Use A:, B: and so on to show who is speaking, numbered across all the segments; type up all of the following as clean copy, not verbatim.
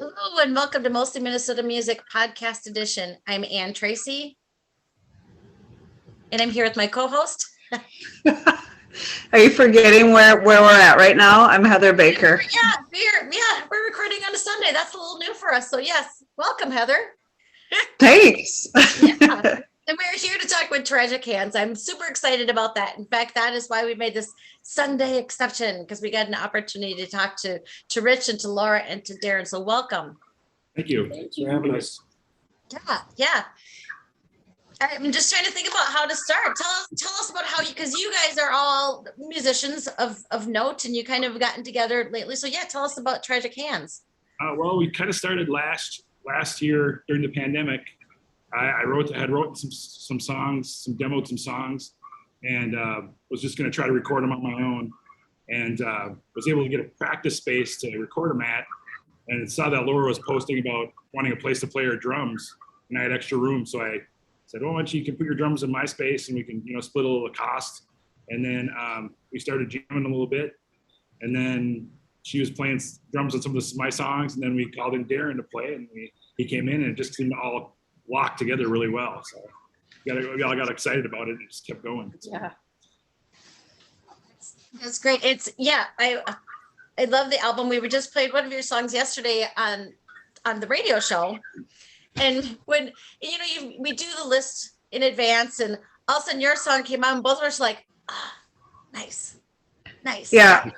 A: Hello and welcome to Mostly Minnesota Music Podcast Edition. I'm Ann Tracy, and I'm here with my co-host.
B: Are you forgetting where we're at right now? I'm Heather Baker.
A: Yeah, we're recording on a Sunday. That's a little new for us. So yes, welcome, Heather.
B: Thanks.
A: Yeah. And we're here to talk with Tragic Hands. I'm super excited about that. In fact, that is why we made this Sunday exception, because we got an opportunity to talk to Rich and to Laura and to Darren. So welcome.
C: Thank you.
D: Thank
C: Thanks
D: you.
C: for having us.
A: Yeah. I'm just trying to think about how to start. Tell us about how because you guys are all musicians of note, and you kind of gotten together lately. So yeah, tell us about Tragic Hands.
C: Well, we kind of started last year during the pandemic. I had written some songs, demoed some songs, and was just going to try to record them on my own, and was able to get a practice space to record them at, and saw that Laura was posting about wanting a place to play her drums, and I had extra room, so I said, "Oh, why don't you can put your drums in my space, and we can split a little of the cost." And then we started jamming a little bit, and then she was playing drums on some of my songs, and then we called in Darren to play, and he came in, and it just seemed to all lock together really well. So we all got excited about it and it just kept going.
D: Yeah.
A: That's great. I love the album. We just played one of your songs yesterday on the radio show. And when we do the list in advance, and all of a sudden your song came out, and both of us were like, nice.
B: Yeah.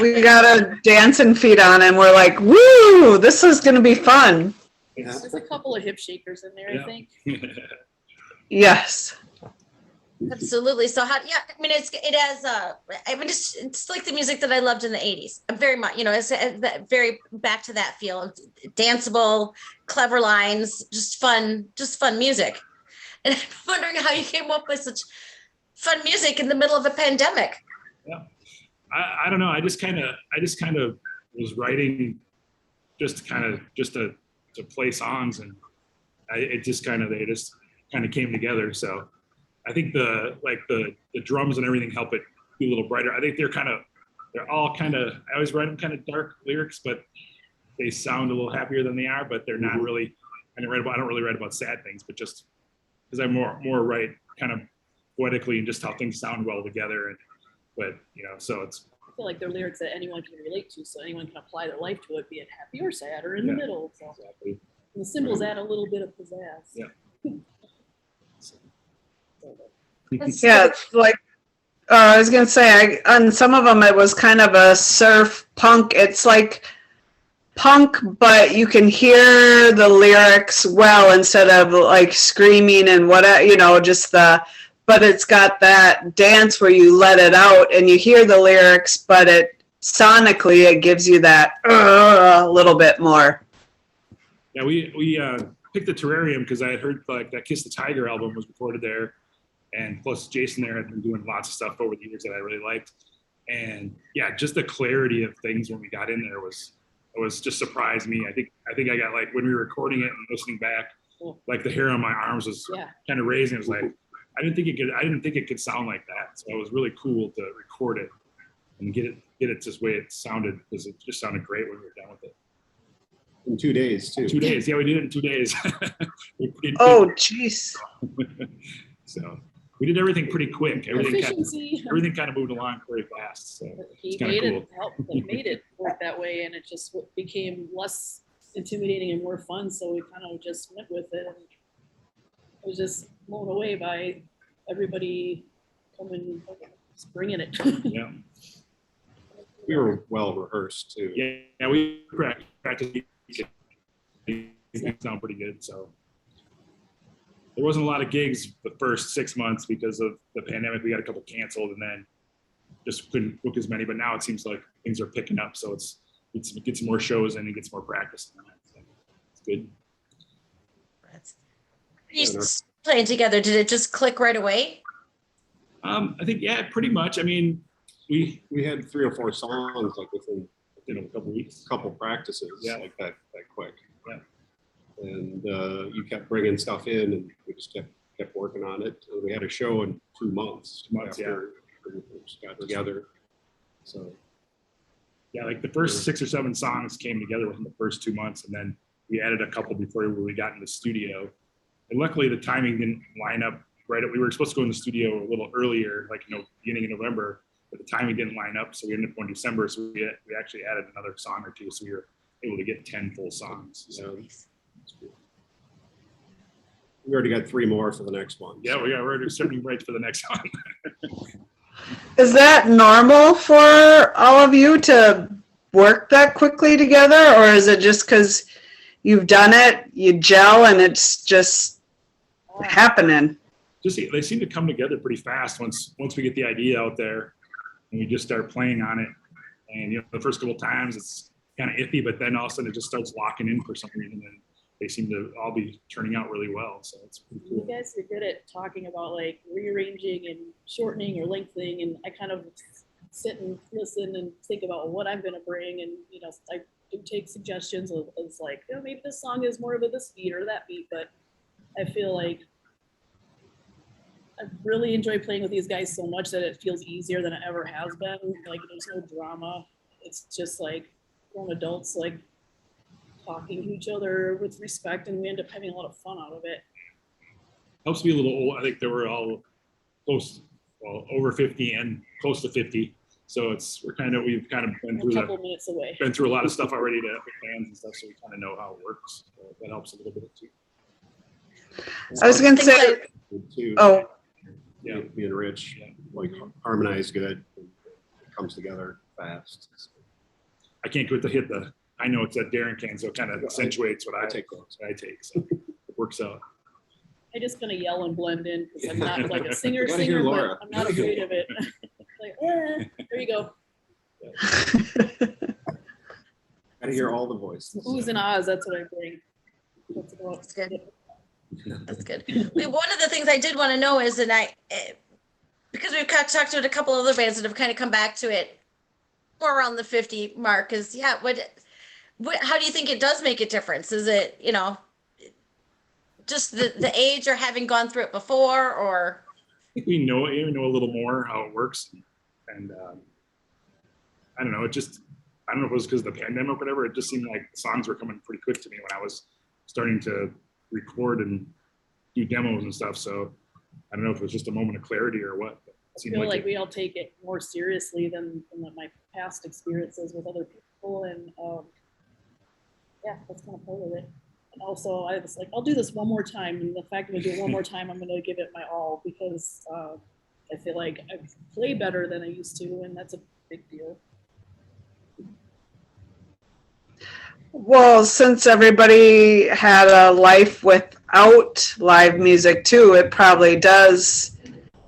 B: We got a dancing feet on and we're like, woo, this is going to be fun.
D: There's a couple of hip shakers in there,
C: Yeah.
D: I think.
B: Yes.
A: Absolutely. So it's like the music that I loved in the 80s. Very much, it's very back to that feel. Danceable, clever lines, just fun music. And I'm wondering how you came up with such fun music in the middle of a pandemic.
C: Yeah. I don't know. I just kind of was writing just to play songs, and they just kind of came together. So I think the drums and everything help it be a little brighter. I think they're all kind of, I always write them kind of dark lyrics, but they sound a little happier than they are, but they're not really, I don't really write about sad things, but just because I more write kind of poetically and just how things sound well together. So it's,
D: I feel like they're lyrics that anyone can relate to, so anyone can apply their life to it, be it happy or sad or in the middle. So.
C: exactly.
D: And the symbols add a little bit of pizzazz.
C: Yeah.
B: Yeah. It's like, I was going to say, on some of them, it was kind of a surf punk. It's like punk, but you can hear the lyrics well instead of like screaming and but it's got that dance where you let it out and you hear the lyrics, but sonically it gives you that a little bit more.
C: Yeah, we picked the Terrarium because I had heard like that Kiss the Tiger album was recorded there, and plus Jason there had been doing lots of stuff over the years that I really liked, and yeah, just the clarity of things when we got in there was just surprised me. I think I got, like, when we were recording it and listening back, like the hair on my arms was kind of raising. It was like I didn't think it could sound like that. So it was really cool to record it and get it this way it sounded, because it just sounded great when we were done with it.
E: In 2 days, too.
C: 2 days. Yeah, we did it in 2 days.
B: Oh, jeez.
C: So we did everything pretty quick.
D: Efficiency.
C: Everything kind of moved along very fast. So
D: He
C: it's kinda cool.
D: made it work that way, and it just became less intimidating and more fun, so we kind of just went with it. And I was just blown away by everybody coming, just bringing it.
C: Yeah.
E: We were well rehearsed, too.
C: Yeah, we practiced. It sound pretty good. So there wasn't a lot of gigs the first 6 months because of the pandemic. We got a couple canceled and then just couldn't book as many. But now it seems like things are picking up. So it gets more shows and it gets more practice. So it's good.
A: You playing together, did it just click right away?
C: I think, yeah, pretty much. I mean,
E: We had 3 or 4 songs like within
C: a couple weeks.
E: couple practices, like that quick.
C: Yeah.
E: And you kept bringing stuff in, and we just kept working on it. And we had a show in 2 months.
C: 2 months,
E: after we got together. So
C: Yeah, like the first 6 or 7 songs came together within the first 2 months, and then we added a couple before we got in the studio. And luckily, the timing didn't line up right. We were supposed to go in the studio a little earlier, like beginning of November, but the timing didn't line up, so we ended up going December. So we actually added another song or two, so we were able to get 10 full songs. So
E: We already got 3 more for the next one.
C: yeah, we're already starting right for the next one.
B: Is that normal for all of you to work that quickly together, or is it just because you've done it, you gel, and it's just happening?
C: Just they seem to come together pretty fast once we get the idea out there and we just start playing on it. And the first couple of times it's kind of iffy, but then all of a sudden it just starts locking in for some reason, and they seem to all be turning out really well. So it's pretty
D: You
C: cool.
D: guys are good at talking about like rearranging and shortening or lengthening, and I kind of sit and listen and think about what I'm gonna bring, and I do take suggestions of like, maybe this song is more of a this beat or that beat, but I feel like I really enjoy playing with these guys so much that it feels easier than it ever has been. Like there's no drama. It's just like grown adults like talking to each other with respect, and we end up having a lot of fun out of it.
C: Helps me a little old. I think they were all over 50 and close to 50. So we've kind of
D: A
C: been
D: couple minutes away.
C: through a lot of stuff already with bands and stuff, so we kind of know how it works. So that helps a little bit too.
B: I was going to
A: Things
B: say,
A: like-
E: Too.
B: oh,
C: Yeah.
E: Me and Rich,
C: Yeah.
E: like harmonize good. It comes together fast.
C: I can't quit to hit the. I know it's that Darren can, so it kind of accentuates what
E: I
C: I
E: take those.
C: So it works out.
D: I just gonna yell and blend in because I'm not like a singer,
E: Gotta hear
D: but
E: Laura.
D: I'm not afraid of it. Like, there you go.
E: Gotta hear all the voices.
D: Oohs and ahs, that's what I bring. That's about
A: That's good. That's good. One of the things I did want to know is, and because we've talked to a couple other bands that have kind of come back to it more around the 50 mark, is how do you think it does make a difference? Is it, just the age or having gone through it before, or?
C: I think we know a little more how it works, and I don't know. I don't know if it was because of the pandemic or whatever. It just seemed like the songs were coming pretty quick to me when I was starting to record and do demos and stuff. So I don't know if it was just a moment of clarity or what. It
D: I
C: seemed
D: feel like
C: it-
D: we all take it more seriously than my past experiences with other people, and yeah, that's kind of part of it. And also, I was like, I'll do this one more time, and the fact that I do it one more time, I'm going to give it my all because I feel like I play better than I used to, and that's a big deal.
B: well, since everybody had a life without live music too, it probably does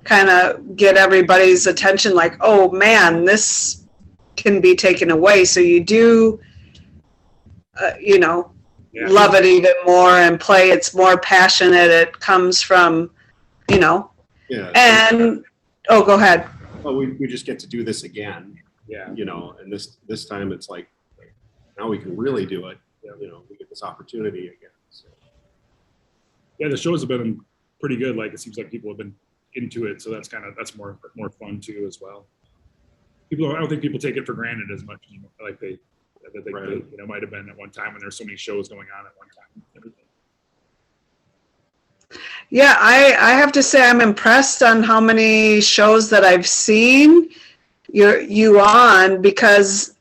B: kind of get everybody's attention like, oh man, this can be taken away. So you do,
C: Yeah.
B: love it even more and play. It's more passionate. It comes from,
E: Yeah.
B: and, oh, go ahead.
E: Well, we just get to do this again,
C: Yeah.
E: and this time it's like, now we can really do it. We get this opportunity again. So.
C: Yeah, the shows have been pretty good. Like it seems like people have been into it, so that's more fun too as well. I don't think people take it for granted as much anymore. Like they
E: Right.
C: might have been at one time when there's so many shows going on at one time. Everything.
B: Yeah, I have to say I'm impressed on how many shows that I've seen you on, because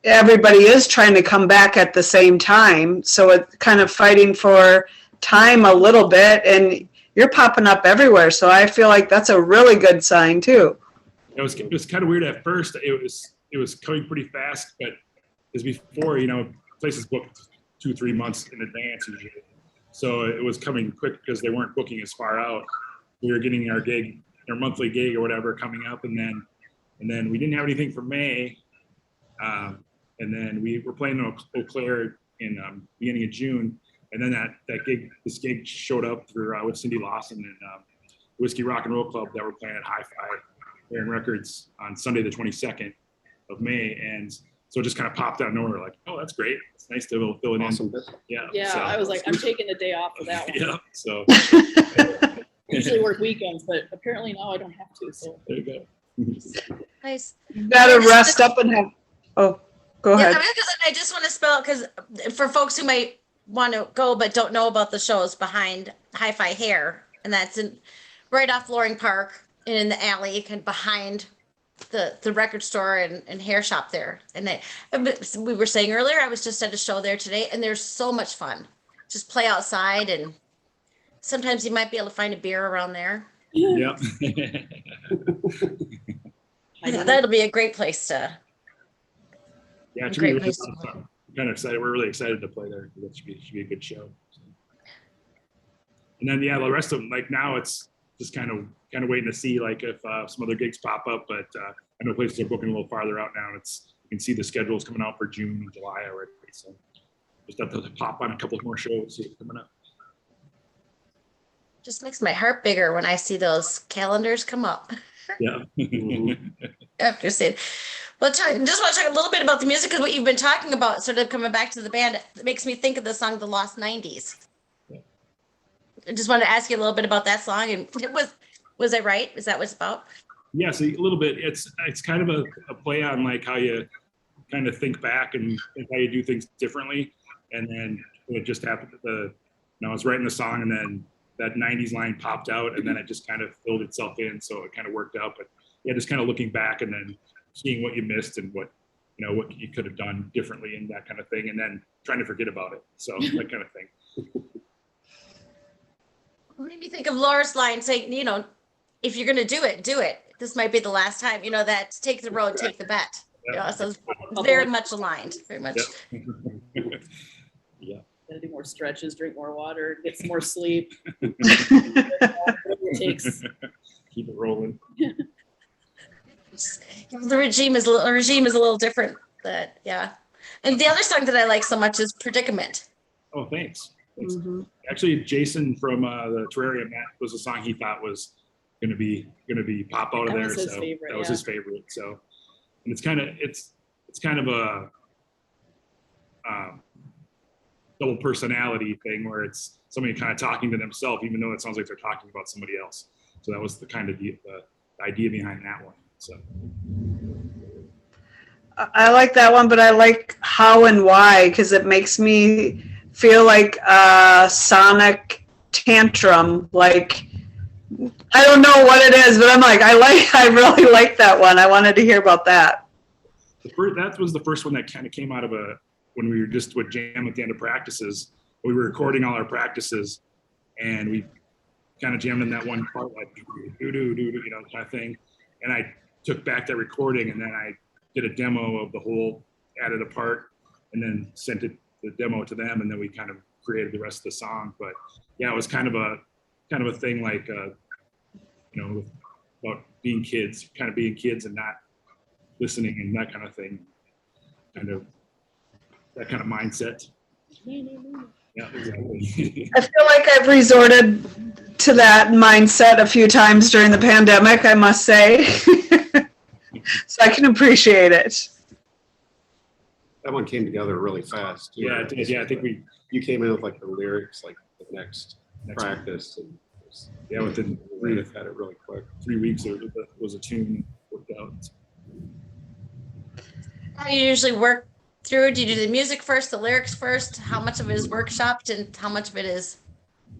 B: everybody is trying to come back at the same time. So it's kind of fighting for time a little bit, and you're popping up everywhere. So I feel like that's a really good sign too.
C: It was kind of weird at first. It was coming pretty fast, but as before, places booked 2-3 months in advance usually. So it was coming quick because they weren't booking as far out. We were getting our monthly gig or whatever coming up, and then we didn't have anything for May, and then we were playing Eau Claire in beginning of June, and then this gig showed up with Cindy Lawson and Whiskey Rock and Roll Club that were playing at Hi-Fi Aaron Records on Sunday the 22nd of May, and so it just kind of popped out of nowhere. Like, oh, that's great. It's nice to fill it
E: Awesome
C: in.
E: business.
C: Yeah.
D: Yeah,
C: so-
D: I was like, I'm taking the day off for that one.
C: Yeah. So
D: I usually work weekends, but apparently now I don't have to. So
C: there you go.
A: Nice.
B: You gotta rest up and have, oh, Go
A: Yeah,
B: ahead.
A: because I just want to spell because for folks who might want to go but don't know about the shows behind Hi-Fi Hair, and that's in right off Loring Park in the alley, kind of behind the record store and hair shop there. And we were saying earlier, I was just at a show there today, and there's so much fun. Just play outside, and sometimes you might be able to find a beer around there.
C: Yep.
D: I know.
A: That'll be a great place to.
C: Yeah, it should
A: Great
C: be really
A: place to
C: fun.
A: play.
C: I'm kind of excited. We're really excited to play there. That should be a good show. And then yeah, the rest of them, like now it's just kind of waiting to see like if some other gigs pop up. But I know places are booking a little farther out now. You can see the schedules coming out for June and July already. So just have to pop on a couple more shows, see what's coming up.
A: Just makes my heart bigger when I see those calendars come up.
C: Yeah.
A: After saying, well, just want to talk a little bit about the music because what you've been talking about, sort of coming back to the band, it makes me think of the song "The Lost '90s."
C: Yeah.
A: I just wanted to ask you a little bit about that song, and was I right? Is that what it's about?
C: Yeah, so a little bit. It's kind of a play on like how you kind of think back and how you do things differently. And then it just happened I was writing the song and then that 90s line popped out and then it just kind of filled itself in. So it kind of worked out. But yeah, just kind of looking back and then seeing what you missed and what you could have done differently and that kind of thing. And then trying to forget about it. So that kind of thing.
A: Made me think of Laura's line saying, if you're going to do it. This might be the last time, that take the road, take the bet.
C: Yeah.
A: So it's very much aligned, very much.
C: Yep. Yeah.
D: Gotta do more stretches, drink more water, get some more sleep. Whatever it takes.
C: Keep it rolling.
A: The regime is a little different. Yeah. And the other song that I like so much is Predicament.
C: Oh, thanks. Thanks.
B: Mhm.
C: Actually, Jason from the Terrarium, that was a song he thought was going to be pop out of
D: That
C: there.
D: was his
C: So
D: favorite,
C: that was
D: yeah.
C: his favorite. So, and it's kind of a double personality thing where it's somebody kind of talking to themselves, even though it sounds like they're talking about somebody else. So that was the kind of the idea behind that one. So
B: I like that one, but I like how and why because it makes me feel like a Sonic tantrum. Like I don't know what it is, but I'm like I really like that one. I wanted to hear about that.
C: that was the first one that kind of came out of when we were just with jam at the end of practices. We were recording all our practices, and we kind of jammed in that one part like do kind of thing. And I took back that recording, and then I did a demo of the whole, added a part, and then sent the demo to them, and then we kind of created the rest of the song. But yeah, it was kind of a thing like about being kids and not listening and that kind of thing, that kind of mindset. Yeah, exactly.
B: I feel like I've resorted to that mindset a few times during the pandemic, I must say. So I can appreciate it.
E: That one came together really fast. Too.
C: Yeah, it did. Yeah, I think
E: you came in with like the lyrics, like the next
C: next
E: practice. And
C: yeah, within
E: we had it really quick.
C: 3 weeks it was a tune worked out.
A: How do you usually work through? Do you do the music first, the lyrics first? How much of it is workshopped and how much of it is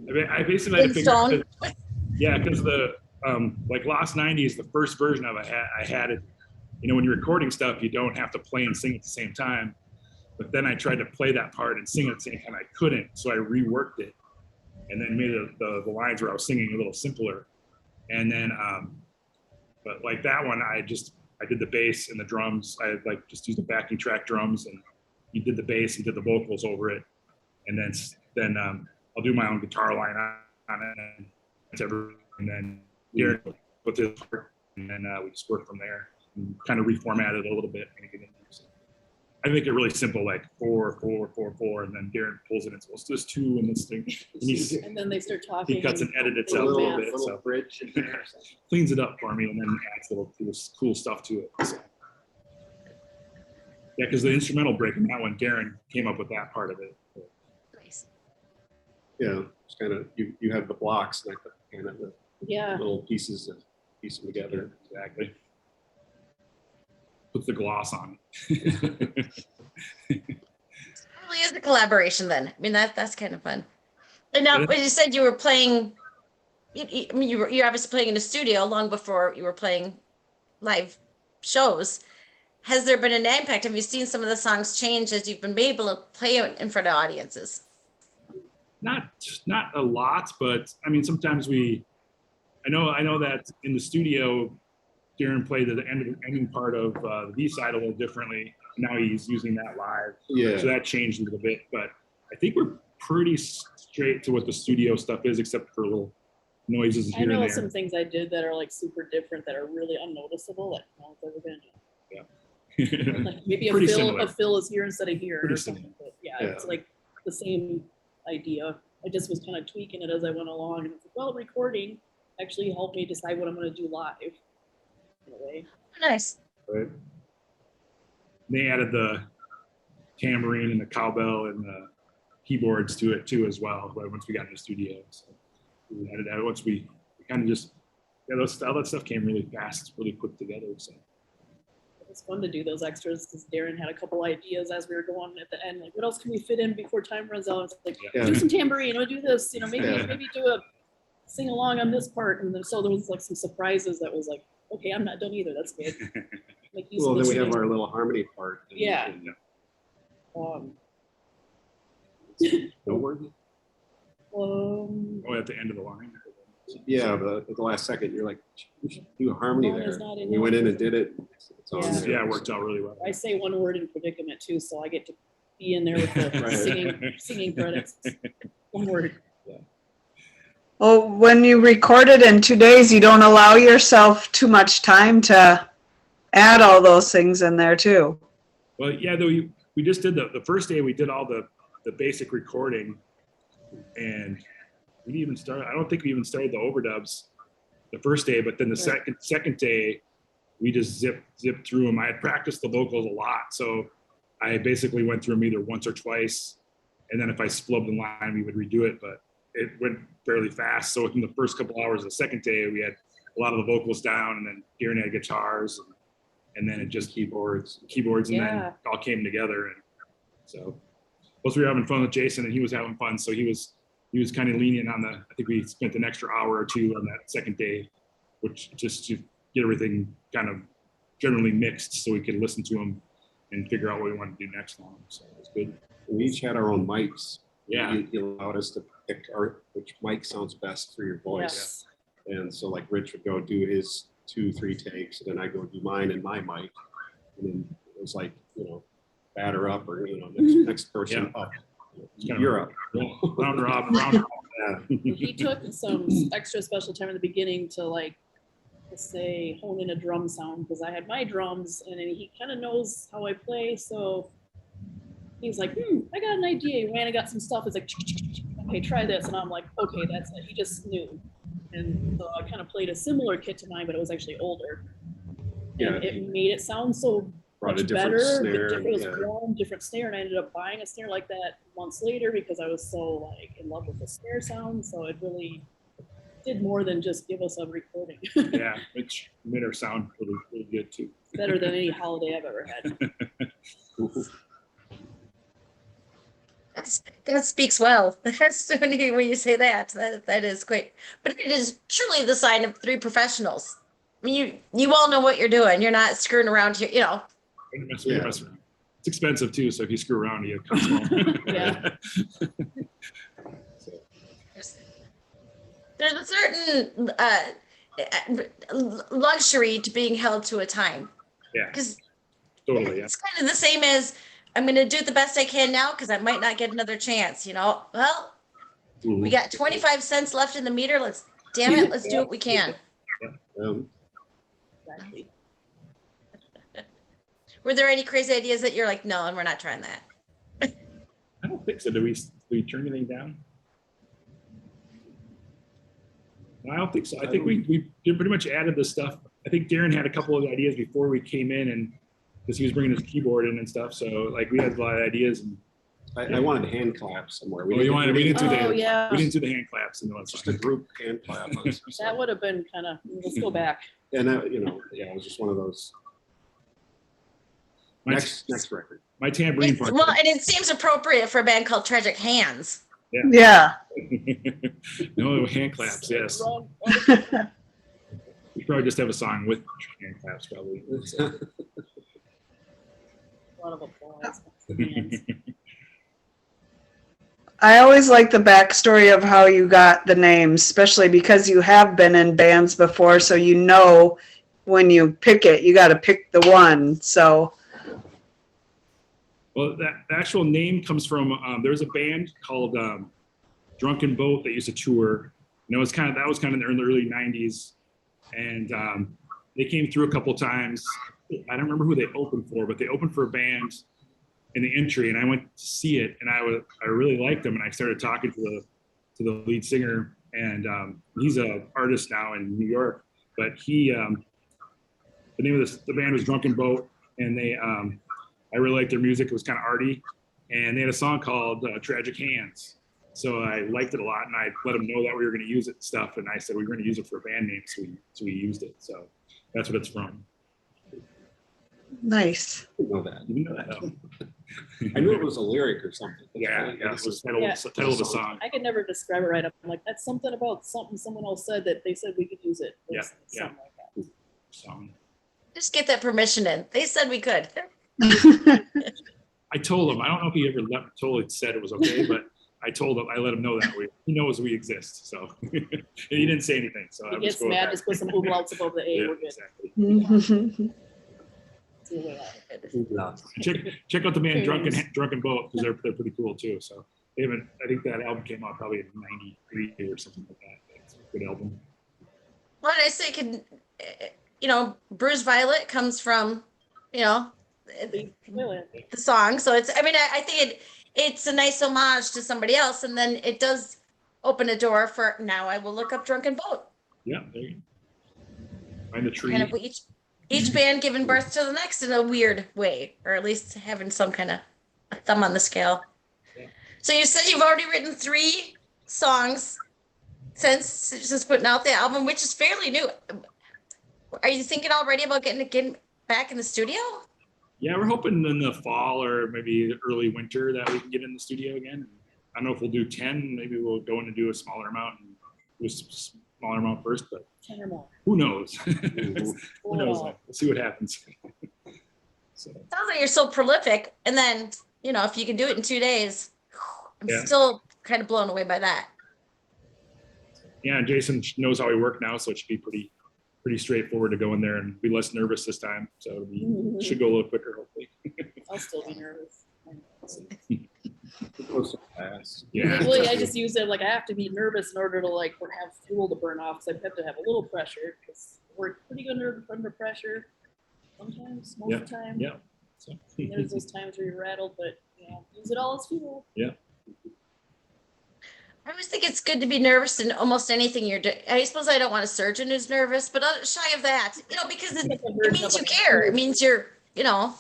C: I basically had
A: in
C: to figure out
A: stone?
C: yeah, because the like Lost 90s, the first version of it, I had it, when you're recording stuff, you don't have to play and sing at the same time. But then I tried to play that part and sing at the same time. I couldn't, so I reworked it and then made the lines where I was singing a little simpler. And then, but like that one, I did the bass and the drums. I like just used the backing track drums, and he did the bass and did the vocals over it. And then I'll do my own guitar line on it, and then Derek with his part, and then we just work from there and kind of reformat it a little bit. I make it really simple, like 4, 4, 4, 4, and then Darren pulls it into let's do this 2 and this thing.
D: And then they start talking.
C: He cuts and edits
D: they
C: it a
D: go
C: little
D: math.
C: bit, so
E: bridge.
C: cleans it up for me, and then adds little cool stuff to it. So. Yeah, because the instrumental break in that one, Darren came up with that part of it.
A: Nice.
E: Yeah, it's kind of you have the blocks like the kind of the
D: Yeah.
E: little pieces and piece them together.
C: Exactly. Puts the gloss on it.
A: Really is a collaboration then. I mean, that's kind of fun. And now,
C: Yeah.
A: when you said you were playing, I mean, you're obviously playing in a studio long before you were playing live shows. Has there been an impact? Have you seen some of the songs change as you've been able to play in front of audiences?
C: Not a lot, but I mean, sometimes I know that in the studio, Darren played the ending part of the B side a little differently. Now he's using that live.
E: Yeah.
C: So that changed a little bit, but I think we're pretty straight to what the studio stuff is, except for little noises
D: I
C: here
D: know
C: and
D: some
C: there.
D: things I did that are like super different that are really unnoticeable that no one's ever gonna do. Like maybe
C: Pretty
D: a
C: similar.
D: fill is here instead of here
C: Pretty
D: or something. But yeah,
E: Yeah.
D: it's like the same idea. I just was kind of tweaking it as I went along, and it's like, well, recording actually helped me decide what I'm gonna do live. In a way.
A: Nice.
C: Right. They added the tambourine and the cowbell and the keyboards to it too as well. Once we got in the studio, so we added that. Once we kind of just all that stuff came really fast, really quick together. So
D: It was fun to do those extras because Darren had a couple ideas as we were going at the end, like what else can we fit in before time runs out? It's like
E: Yeah.
D: do some tambourine, or do this, maybe
E: Yeah.
D: maybe do a sing along on this part, and then so there was like some surprises that was like, okay, I'm not done either. That's good. Like these
E: Well, then we have
D: listening-
E: our little harmony part.
D: Yeah.
E: And,
D: um,
E: no word.
C: oh, at the end of the line.
E: Yeah, but at the last second, you're like, we should do a harmony
D: Mine
E: there.
D: is not in
E: We
D: there.
E: went in and did it. It's on
D: Yeah.
E: there.
C: Yeah, it worked out really well.
D: I say one word in predicament too, so I get to be in there with the
E: Right.
D: singing credits. One word.
B: Well, when you record it in 2 days, you don't allow yourself too much time to add all those things in there too.
C: Well, yeah, though we just did the first day we did all the basic recording, and we didn't even start. I don't think we even started the overdubs the first day, but then the second day we just zipped through them. I had practiced the vocals a lot, so I basically went through them either once or twice, and then if I splubbed the line, we would redo it. But it went fairly fast. So within the first couple hours of the second day, we had a lot of the vocals down, and then Darren had guitars, and then it just keyboards, and
D: Yeah.
C: then it all came together. And so, plus we were having fun with Jason, and he was having fun, so he was kind of lenient on the. I think we spent an extra hour or two on that second day, which just to get everything kind of generally mixed, so we could listen to them and figure out what we wanted to do next on them. So it was good.
E: We each had our own mics.
C: Yeah.
E: He allowed us to pick which mic sounds best for your voice.
D: Yes.
E: And so like Rich would go do his 2-3 takes, and then I go do mine and my mic. And then it was like, batter up or, next person up.
C: kind of-
E: You're up.
C: Round robin.
E: Yeah.
D: He took some extra special time in the beginning to like, let's say, hone in a drum sound because I had my drums and then he kind of knows how I play. So he's like, I got an idea. He ran and got some stuff. It's like, okay, try this. And I'm like, okay, that's it. He just knew. And so I kind of played a similar kit to mine, but it was actually older.
E: Yeah.
D: And it made it sound so
E: Brought a
D: much
E: different
D: better.
E: snare.
D: It was
E: Yeah.
D: warm, different snare, and I ended up buying a snare like that months later because I was so like in love with the snare sound. So it really did more than just give us a recording.
C: Yeah, which made our sound really, really good too.
D: Better than any holiday I've ever had.
A: That speaks well. That's when you say that. That is great. But it is truly the sign of three professionals. I mean, you all know what you're doing. You're not screwing around here.
C: Don't mess around. It's expensive too, so if you screw around, you cut small.
D: Yeah.
A: There's a certain luxury to being held to a time.
C: Yeah,
A: Because
C: totally. Yeah.
A: it's kind of the same as I'm going to do the best I can now because I might not get another chance. Well, we got 25 cents left in the meter. Let's do what we can.
D: Exactly.
A: Were there any crazy ideas that you're like, no, and we're not trying that?
C: I don't think so. Do we turn anything down? No, I don't think so. I think we pretty much added the stuff. I think Darren had a couple of ideas before we came in, and because he was bringing his keyboard in and stuff. So like we had a lot of ideas. And
E: I wanted hand claps somewhere.
C: we didn't do
D: Oh, yeah.
C: we didn't do the hand claps and all
E: Just a group hand clap.
D: That would have been kind of, let's go back.
E: And that, it was just one of those. Next record.
C: My tambourine part.
A: Well, and it seems appropriate for a band called Tragic Hands.
B: Yeah.
C: No hand claps. Yes,
D: Wrong-
C: we probably just have a song with hand claps. Probably.
D: A lot of applause.
B: I always like the backstory of how you got the names, especially because you have been in bands before, so you know when you pick it, you got to pick the one. So,
C: Well, the actual name comes from there's a band called Drunken Boat that used to tour. You know, that was kind of in the early '90s, and they came through a couple times. I don't remember who they opened for, but they opened for a band in the entry, and I went to see it, and I really liked them, and I started talking to the lead singer, and he's an artist now in New York, but he the name of the band was Drunken Boat, and they I really liked their music. It was kind of arty, and they had a song called Tragic Hands. So I liked it a lot, and I let them know that we were going to use it and stuff. And I said we were going to use it for a band name, so we used it. So that's what it's from.
B: nice.
E: I didn't know that.
C: You know that? Oh.
E: I knew it was a lyric or something.
C: Yeah, it was the title,
D: Yeah.
C: the title of the song.
D: I could never describe it right. I'm like, that's something about something someone else said that they said we could use it.
C: Yeah,
D: It's
C: yeah.
D: something like that.
C: Song.
A: Just get that permission in. They said we could.
C: I told him. I don't know if he ever totally said it was okay, but I told him. I let him know that he knows we exist. So and he didn't say anything. So
D: He
C: I
D: gets mad, just put some umlauts above the A.
C: Yeah,
D: We're good.
C: exactly.
D: It's the way out.
C: Check out the band
D: Cheers.
C: Drunken Boat because they're pretty cool too. So they haven't. I think that album came out probably in '93 or something like that. It's a good album.
A: Well, I say Bruised Violet comes from, the song. So I think it's a nice homage to somebody else. And then it does open a door for, now I will look up Drunken Boat.
C: Yeah, there you go. Find the tree.
A: Kind of each band giving birth to the next in a weird way, or at least having some kind of a thumb on the scale.
C: Yeah.
A: So you said you've already written 3 songs since putting out the album, which is fairly new. Are you thinking already about getting back in the studio?
C: Yeah, we're hoping in the fall or maybe early winter that we can get in the studio again. I don't know if we'll do 10. Maybe we'll go in and do a smaller amount and do a smaller amount first, but
D: 10 or more.
C: who knows? Who
D: Pull it
C: knows?
D: off.
C: We'll see what happens. So,
A: Sounds like you're so prolific. And then, if you can do it in 2 days, I'm
C: Yeah.
A: still kind of blown away by that.
C: yeah, and Jason knows how we work now, so it should be pretty straightforward to go in there and be less nervous this time. So it should go a little quicker, hopefully.
D: I'll still be nervous.
E: It goes so fast.
C: Yeah.
D: Usually I just use it like I have to be nervous in order to have fuel to burn off. So I have to have a little pressure because we're pretty good under pressure sometimes, most of the time.
C: Yeah. So,
D: And there's those times where you're rattled, but use it all as fuel.
A: I always think it's good to be nervous in almost anything you're doing. I suppose I don't want a surgeon who's nervous, but shy of that, because it means you care. It means you're,
D: I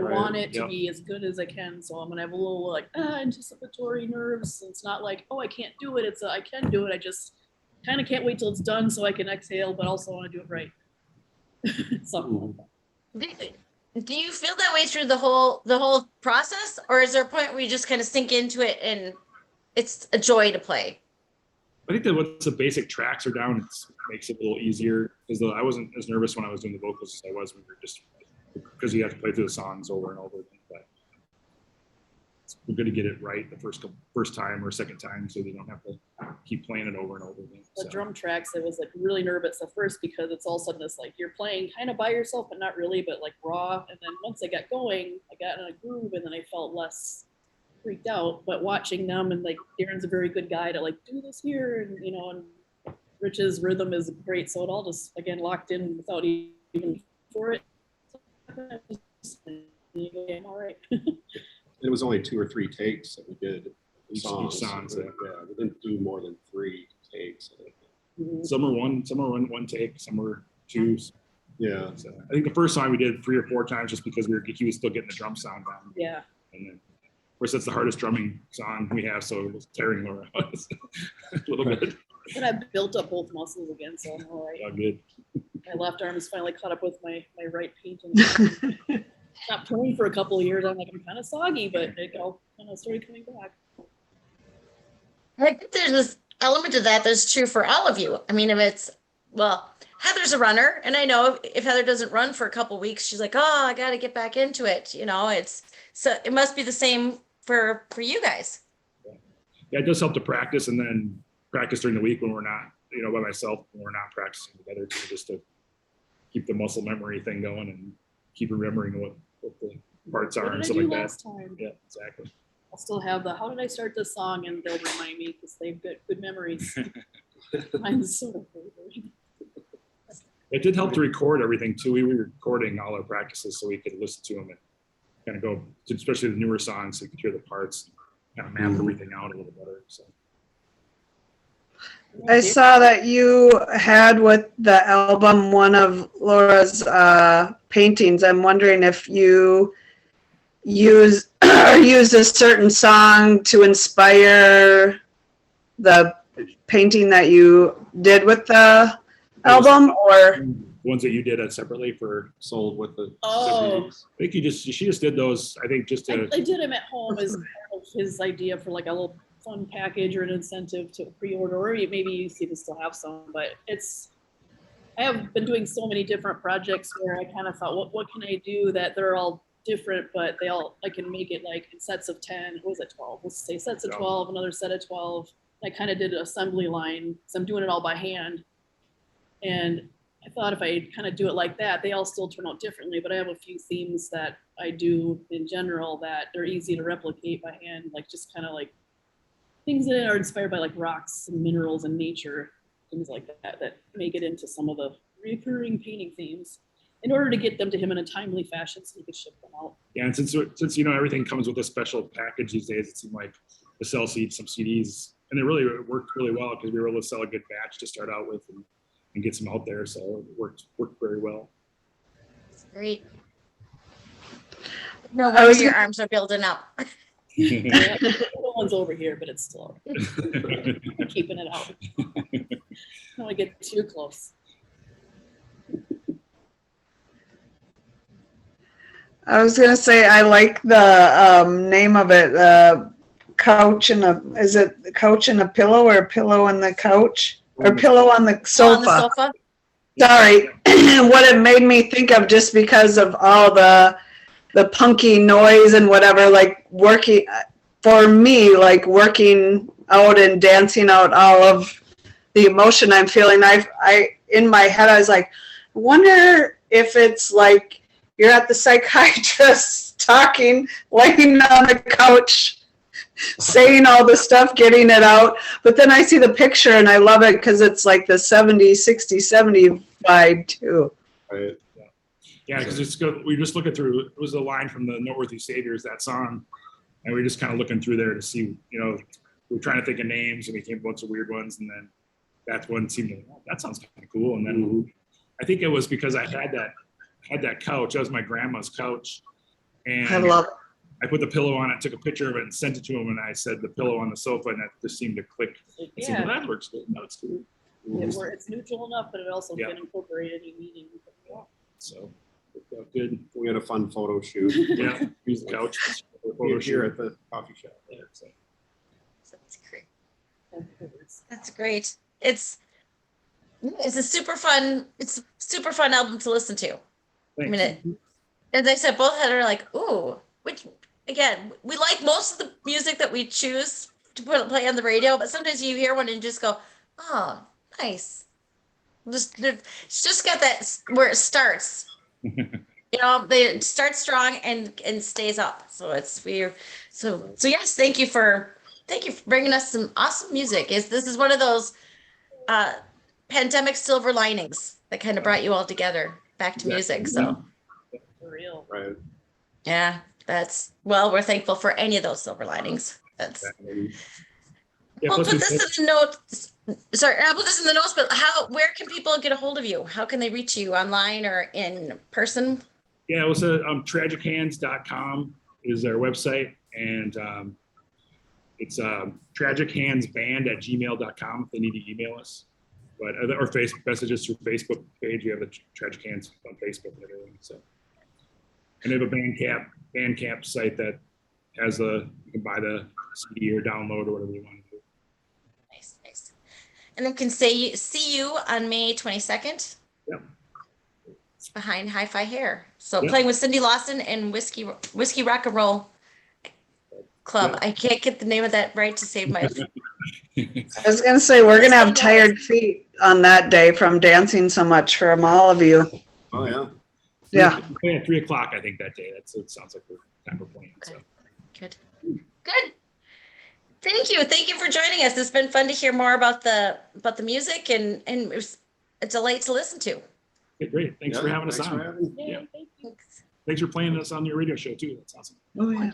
D: want it to
C: Yeah.
D: be as good as I can, so I'm gonna have a little anticipatory nerves. It's not like, oh, I can't do it. It's I can do it. I just kind of can't wait till it's done so I can exhale, but also want to do it right. Something like that.
A: do you feel that way through the whole process, or is there a point where you just kind of sink into it and it's a joy to play?
C: I think that once the basic tracks are down, it makes it a little easier because I wasn't as nervous when I was doing the vocals as I was when we were just because you have to play through the songs over and over again. But it's good to get it right the first time or second time, so you don't have to keep playing it over and over again.
D: The
C: So,
D: drum tracks, I was really nervous at first because it's all of a sudden this you're playing kind of by yourself, but not really, but raw. And then once I got going, I got in a groove and then I felt less freaked out. But watching them and Darren's a very good guy to do this here and and Rich's rhythm is great. So it all just again locked in without even for it. I'm all right.
E: It was only 2 or 3 takes that we did.
C: Each
E: Songs.
C: songs,
E: Yeah, we didn't do more than 3 takes.
C: some are one take, some were 2.
E: Yeah.
C: So I think the first song we did 3 or 4 times just because he was still getting the drum sound down.
D: Yeah.
C: And then, of course, that's the hardest drumming song we have, so it was tearing Laura out a little bit.
D: But I built up both muscles again, so I'm all right.
C: All good.
D: My left arm is finally caught up with my right painting. stopped touring for a couple of years. I'm like, I'm kind of soggy, but it all kind of started coming back.
A: I think there's this element of that that's true for all of you. I mean, if it's, well, Heather's a runner, and I know if Heather doesn't run for a couple weeks, she's like, oh, I got to get back into it. You know, it's, so it must be the same for you guys.
C: Yeah, it does help to practice, and then practice during the week when we're not, by myself, when we're not practicing together, too, just to keep the muscle memory thing going and keep remembering what the parts are
D: What
C: and
D: did I
C: stuff
D: do
C: like that.
D: last time?
C: Yeah, exactly.
D: I'll still have the, how did I start this song? And they'll remind me because they've got good memories. Mine's sort of wavering.
C: It did help to record everything too. We were recording all our practices so we could listen to them and kind of go, especially the newer songs, so you could hear the parts, and kind of map everything out a little better. So
B: I saw that you had with the album one of Laura's paintings. I'm wondering if you use or use a certain song to inspire the painting that you did with the album, or
C: the ones that you did separately for,
E: Sold with the.
D: Oh.
C: I think she just did those, I think just to,
D: I did him at home as part of his idea for like a little fun package or an incentive to pre-order, or maybe you see to still have some, but I have been doing so many different projects where I kind of thought, what can I do that they're all different, but I can make it like in sets of 10, what was it, 12? Let's say sets of 12, another set of 12. I kind of did an assembly line, so I'm doing it all by hand. And I thought if I kind of do it like that, they all still turn out differently, but I have a few themes that I do in general that they're easy to replicate by hand, like just kind of like things that are inspired by like rocks and minerals and nature, things like that make it into some of the recurring painting themes in order to get them to him in a timely fashion so he could ship them out.
C: yeah, and since everything comes with a special package these days, it seemed like to sell some CDs, and it really worked really well because we were able to sell a good batch to start out with and get some out there, so it worked very well.
A: It's great. No
B: I was
A: wonder your arms are building up.
D: Yeah, the one's over here, but it's still keeping it out. Don't want to get too close.
B: I was gonna say I like the name of it, couch and is it the couch and a pillow or a pillow and the couch or pillow on the
A: On
B: sofa?
A: the sofa.
B: Sorry, what it made me think of just because of all the punky noise and whatever, like working for me, like working out and dancing out all of the emotion I'm feeling. I in my head I was like, I wonder if it's like you're at the psychiatrist talking, laying on the couch, saying all the stuff, getting it out. But then I see the picture and I love it because it's like the 70, 60, 70 vibe too.
E: Right.
C: Yeah, because we were just looking through, it was a line from the Noteworthy Saviors, that song, and we were just kind of looking through there to see, we were trying to think of names, and we came up with a bunch of weird ones, and then that one seemed to, that sounds kind of cool, and then I think it was because I had that couch, that was my grandma's couch, and
B: I love it.
C: I put the pillow on it, took a picture of it, and sent it to him, and I said the pillow on the sofa, and that just seemed to click. I said,
D: Yeah,
C: well, that works good. That's cool.
D: it's neutral enough, but it also
C: Yeah.
D: can incorporate any meaning.
C: So it felt good.
E: We had a fun photo shoot.
C: Yeah, use the couch.
E: We're here at the coffee shop.
C: Yeah, so.
A: That's great. That's great. It's a super fun album to listen to. I mean, as I said, both Heather are like, ooh, which again, we like most of the music that we choose to play on the radio, but sometimes you hear one and just go, oh, nice. It's just got that where it starts. They start strong and stays up. So it's weird. So yes, thank you for bringing us some awesome music. This is one of those pandemic silver linings that kind of brought you all together back to music. So
D: For real.
E: Right.
A: yeah, we're thankful for any of those silver linings.
C: Yeah,
A: I'll
C: plus
A: put
C: we-
A: this in the notes. Sorry, I'll put this in the notes, but where can people get a hold of you? How can they reach you, online or in person?
C: Yeah, it was tragichaNds.com is our website, and it's tragichansband@gmail.com if they need to email us. But or Facebook messages through Facebook page. We have the Tragic Hands on Facebook and everything. So And they have a Bandcamp site that has you can buy the CD or download or whatever you want to do.
A: Nice, nice. And then can see you on May 22nd.
C: Yep.
A: It's behind Hi-Fi Hair. So
C: Yep.
A: playing with Cindy Lawson and Whiskey Rock and Roll Club.
C: Yep.
A: I can't get the name of that right to save my.
B: I was gonna say, we're gonna have tired feet on that day from dancing so much from all of you.
E: Oh, yeah.
B: Yeah.
C: We're playing at 3:00, I think, that day. It sounds like the time we're playing. So
A: Good. Good. Thank you. Thank you for joining us. It's been fun to hear more about the music and it was a delight to listen to.
C: okay, great. Thanks for having us
E: Thanks for
C: on.
E: having-
D: Yay,
C: Yeah.
D: thank you.
C: Thanks for playing us on your radio show too. That's awesome.
B: Oh, yeah.